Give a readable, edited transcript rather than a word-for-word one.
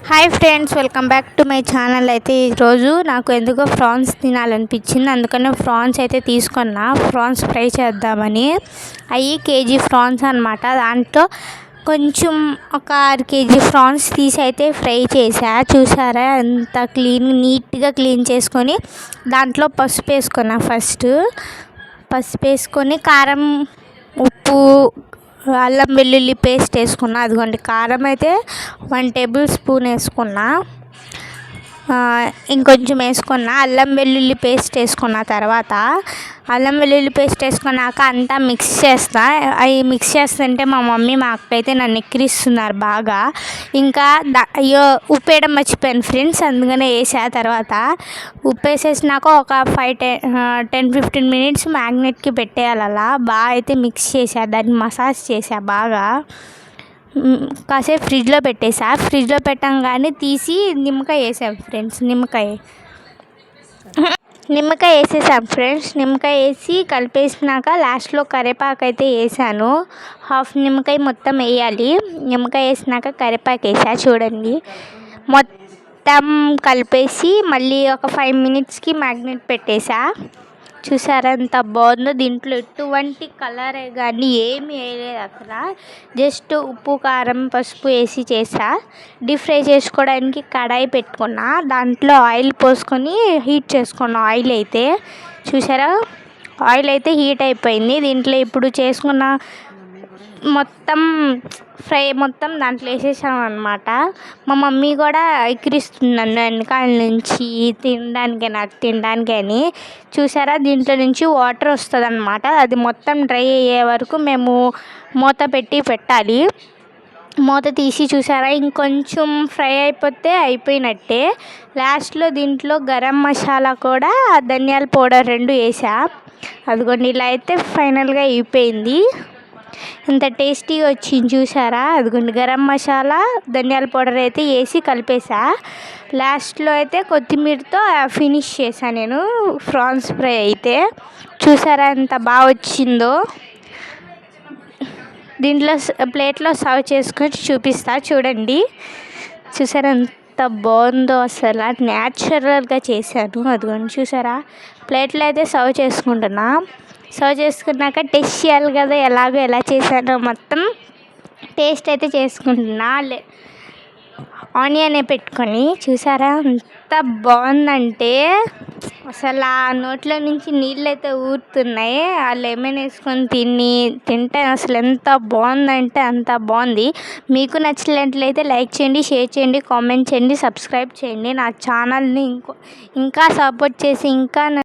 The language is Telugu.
Hi friends, welcome back to my channel. అయితే ఈరోజు నాకు ఎందుకో ప్రాన్స్ తినాలనిపించింది. అందుకనే ప్రాన్స్ అయితే తీసుకున్నా. ప్రాన్స్ ఫ్రై చేద్దామని. అవి కేజీ ప్రాన్స్ అనమాట. దాంట్లో కొంచెం ఒక 6 కేజీ ప్రాన్స్ తీసి అయితే ఫ్రై చేసా. చూసారా ఎంత నీట్గా క్లీన్ చేసుకొని దాంట్లో పసుపు వేసుకున్నా. ఫస్ట్ పసుపు వేసుకొని కారం, ఉప్పు, అల్లం వెల్లుల్లి పేస్ట్ వేసుకున్నా. అదిగోండి కారం అయితే 1 టేబుల్ స్పూన్ వేసుకున్నా. ఇంకొంచెం వేసుకున్నా. అల్లం వెల్లుల్లి పేస్ట్ వేసుకున్న తర్వాత అల్లం వెల్లుల్లి పేస్ట్ వేసుకున్నాక అంతా మిక్స్ చేస్తా. అవి మిక్స్ చేస్తుంటే మా మమ్మీ మా అక్క అయితే నన్ను ఎక్కిరిస్తున్నారు బాగా. ఇంకా అయ్యో ఉప్పు వేయడం మర్చిపోయాను ఫ్రెండ్స్, అందుకనే వేసా. తర్వాత ఉప్పు వేసేసినాక ఒక 10-15 మినిట్స్ మ్యాగ్నెట్కి పెట్టేయాలి. అలా బాగా అయితే మిక్స్ చేసా, దాన్ని మసాజ్ చేసా బాగా. కాసేపు ఫ్రిడ్జ్లో పెట్టేసా. ఫ్రిడ్జ్లో పెట్టంగానే తీసి నిమ్మకాయ వేసాం ఫ్రెండ్స్. నిమ్మకాయ వేసేసాం ఫ్రెండ్స్. నిమ్మకాయ వేసి కలిపేసినాక లాస్ట్లో కరివేపాకు అయితే వేసాను. హాఫ్ నిమ్మకాయ మొత్తం వేయాలి. నిమ్మకాయ వేసినాక కరివేపాకు వేసా. చూడండి మొత్తం కలిపేసి మళ్ళీ ఒక 5 మినిట్స్కి మ్యాగ్నెట్ పెట్టేసా. చూసారా ఎంత బాగుందో. దీంట్లో ఎటువంటి కలర్ కానీ ఏమి వేయలేదు అసలు. జస్ట్ ఉప్పు, కారం, పసుపు వేసి చేసా. డీప్ ఫ్రై చేసుకోవడానికి కడాయి పెట్టుకున్నా. దాంట్లో ఆయిల్ పోసుకొని హీట్ చేసుకున్నా. ఆయిల్ అయితే చూసారా, ఆయిల్ అయితే హీట్ అయిపోయింది. దీంట్లో ఇప్పుడు చేసుకున్న మొత్తం ఫ్రై మొత్తం దాంట్లో వేసేసాం అనమాట. మా మమ్మీ కూడా ఎక్కిరిస్తున్నాను వెనకాల నుంచి నాకు తినడానికి అని. చూసారా దీంట్లో నుంచి వాటర్ వస్తుంది అనమాట. అది మొత్తం డ్రై అయ్యే వరకు మేము మూత పెట్టాలి. మూత తీసి చూసారా ఇంకొంచెం ఫ్రై అయిపోతే అయిపోయినట్టే. లాస్ట్లో దీంట్లో గరం మసాలా కూడా, ధనియాల పౌడర్ 2 వేసా. అదిగోండి ఇలా అయితే ఫైనల్గా అయిపోయింది. ఇంత టేస్టీగా వచ్చింది చూసారా. అదిగోండి గరం మసాలా, ధనియాల పౌడర్ అయితే వేసి కలిపేసా. లాస్ట్లో అయితే కొత్తిమీరతో ఫినిష్ చేశాను నేను ప్రాన్స్ ఫ్రై అయితే. చూసారా ఎంత బాగా వచ్చిందో. దీంట్లో ప్లేట్లో సర్వ్ చేసుకొని చూపిస్తా చూడండి. చూసారా ఎంత బాగుందో అసలు. న్యాచురల్గా చేశాను. అదిగోండి చూసారా. ప్లేట్లో అయితే సర్వ్ చేసుకుంటున్నా. సర్వ్ చేసుకున్నాక టేస్ట్ చేయాలి కదా, ఎలా చేశానో మొత్తం టేస్ట్ అయితే చేసుకుంటున్నా. ఆనియన్ పెట్టుకొని చూసారా ఎంత బాగుందంటే అసలు ఆ నోట్లో నుంచి నీళ్ళు అయితే ఊరుతున్నాయి. ఆ లెమన్ వేసుకొని తింటే అసలు ఎంత బాగుందంటే అంత బాగుంది. మీకు నచ్చినట్లయితే లైక్ చేయండి, షేర్ చేయండి, కామెంట్ చేయండి, సబ్స్క్రైబ్ చేయండి. నా ఛానల్ని ఇంకా సపోర్ట్ చేసి ఇంకా